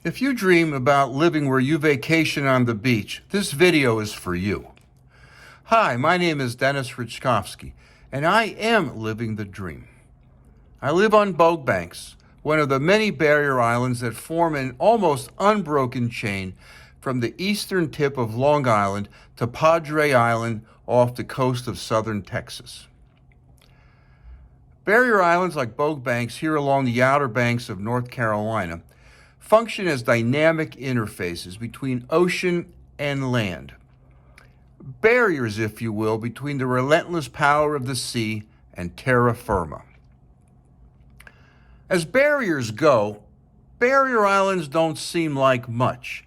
If you dream about living where you vacation on the beach, this video is for you. Hi, my name is Dennis Richkovsky, and I am living the dream. I live on Bogue Banks, one of the many barrier islands that form an almost unbroken chain from the eastern tip of Long Island to Padre Island off the coast of southern Texas. Barrier islands like Bogue Banks here along the outer banks of North Carolina function as dynamic interfaces between ocean and land. Barriers, if you will, between the relentless power of the sea and terra firma. As barriers go, barrier islands don't seem like much,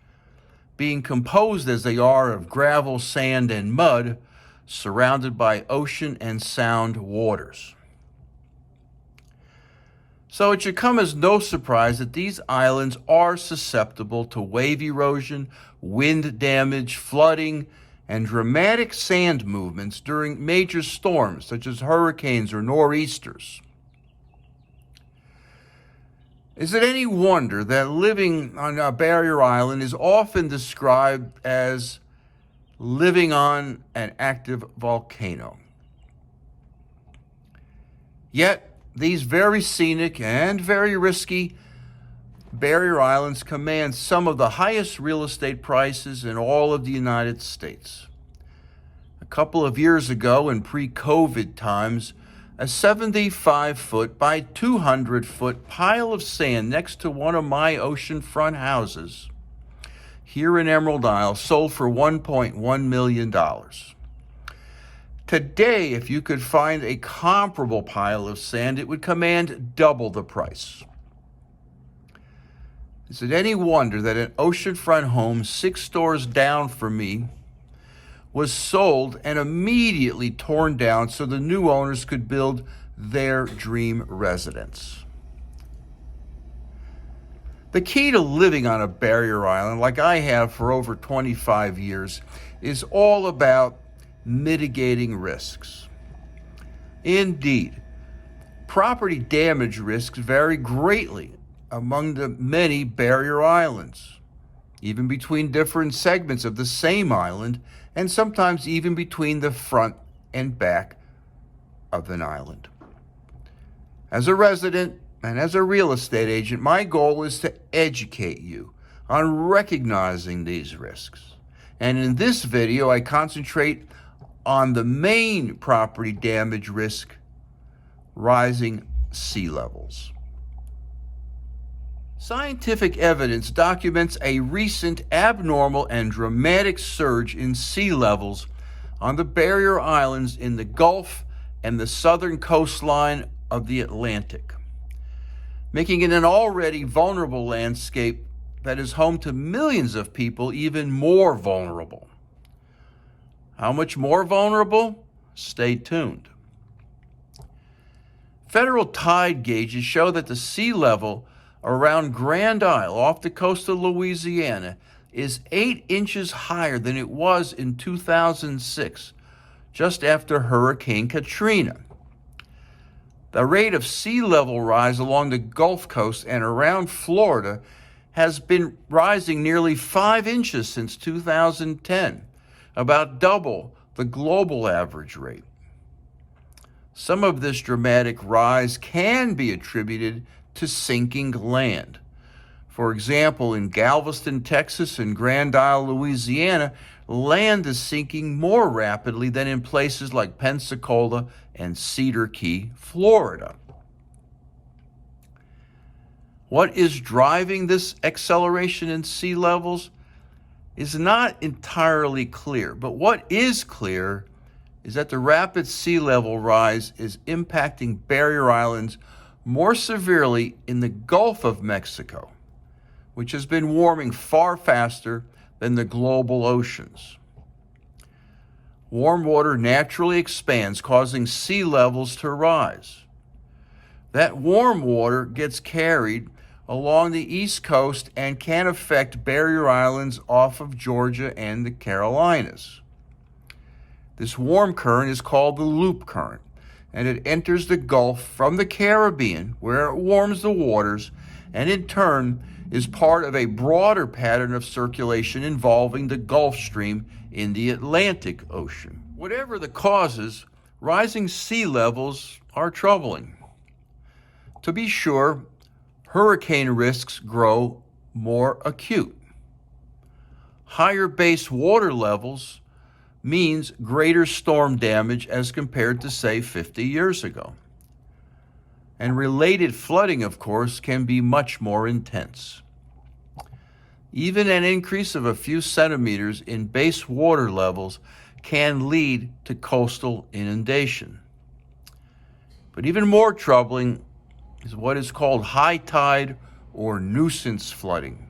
being composed as they are of gravel, sand, and mud, surrounded by ocean and sound waters. So it should come as no surprise that these islands are susceptible to wave erosion, wind damage, flooding, and dramatic sand movements during major storms such as hurricanes or nor'easters. Is it any wonder that living on a barrier island is often described as living on an active volcano? Yet, these very scenic and very risky barrier islands command some of the highest real estate prices in all of the United States. A couple of years ago, in pre-COVID times, a 75-foot by 200-foot pile of sand next to one of my oceanfront houses here in Emerald Isle sold for $1.1 million. Today, if you could find a comparable pile of sand, it would command double the price. Is it any wonder that an oceanfront home 6 doors down from me was sold and immediately torn down so the new owners could build their dream residence? The key to living on a barrier island, like I have for over 25 years, is all about mitigating risks. Indeed, property damage risks vary greatly among the many barrier islands, even between different segments of the same island, and sometimes even between the front and back of an island. As a resident and as a real estate agent, my goal is to educate you on recognizing these risks. And in this video, I concentrate on the main property damage risk: rising sea levels. Scientific evidence documents a recent abnormal and dramatic surge in sea levels on the barrier islands in the Gulf and the southern coastline of the Atlantic, making it an already vulnerable landscape that is home to millions of people even more vulnerable. How much more vulnerable? Stay tuned. Federal tide gauges show that the sea level around Grand Isle off the coast of Louisiana is 8 inches higher than it was in 2006, just after Hurricane Katrina. The rate of sea level rise along the Gulf Coast and around Florida has been rising nearly 5 inches since 2010, about double the global average rate. Some of this dramatic rise can be attributed to sinking land. For example, in Galveston, Texas, and Grand Isle, Louisiana, land is sinking more rapidly than in places like Pensacola and Cedar Key, Florida. What is driving this acceleration in sea levels is not entirely clear, but what is clear is that the rapid sea level rise is impacting barrier islands more severely in the Gulf of Mexico, which has been warming far faster than the global oceans. Warm water naturally expands, causing sea levels to rise. That warm water gets carried along the East Coast and can affect barrier islands off of Georgia and the Carolinas. This warm current is called the loop current, and it enters the Gulf from the Caribbean, where it warms the waters, and in turn is part of a broader pattern of circulation involving the Gulf Stream in the Atlantic Ocean. Whatever the causes, rising sea levels are troubling. To be sure, hurricane risks grow more acute. Higher base water levels means greater storm damage as compared to, say, 50 years ago. And related flooding, of course, can be much more intense. Even an increase of a few centimeters in base water levels can lead to coastal inundation. But even more troubling is what is called high tide or nuisance flooding.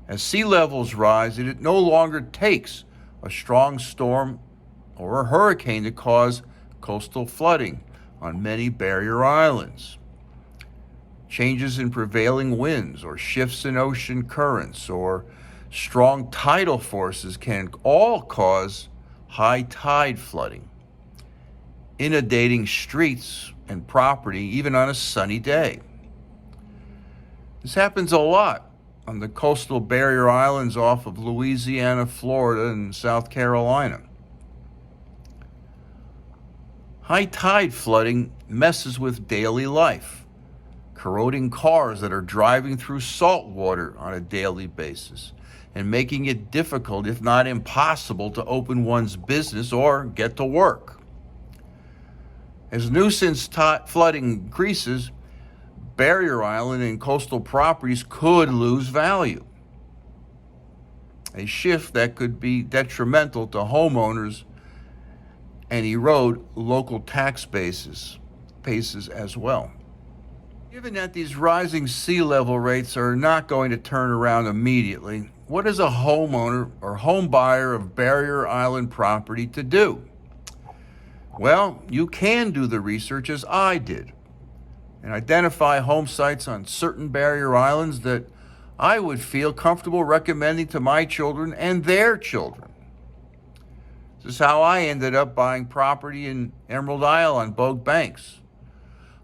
As sea levels rise, it no longer takes a strong storm or a hurricane to cause coastal flooding on many barrier islands. Changes in prevailing winds or shifts in ocean currents or strong tidal forces can all cause high tide flooding, inundating streets and property even on a sunny day. This happens a lot on the coastal barrier islands off of Louisiana, Florida, and South Carolina. High tide flooding messes with daily life, corroding cars that are driving through salt water on a daily basis and making it difficult, if not impossible, to open one's business or get to work. As nuisance flooding increases, barrier island and coastal properties could lose value, a shift that could be detrimental to homeowners and erode local tax bases as well. Given that these rising sea level rates are not going to turn around immediately, what is a homeowner or home buyer of barrier island property to do? Well, you can do the research as I did and identify home sites on certain barrier islands that I would feel comfortable recommending to my children and their children. This is how I ended up buying property in Emerald Isle on Bogue Banks.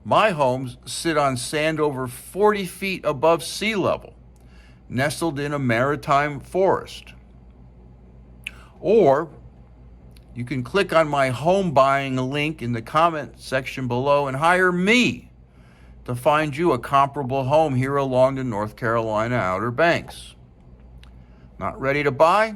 My homes sit on sand over 40 feet above sea level, nestled in a maritime forest. Or you can click on my home buying link in the comment section below and hire me to find you a comparable home here along the North Carolina Outer Banks. Not ready to buy?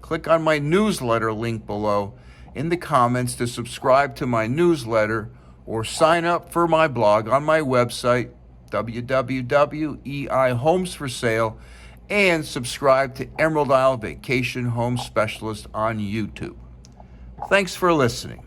Click on my newsletter link below in the comments to subscribe to my newsletter or sign up for my blog on my website, www.eihomes4sale, and subscribe to Emerald Isle Vacation Home Specialist on YouTube. Thanks for listening.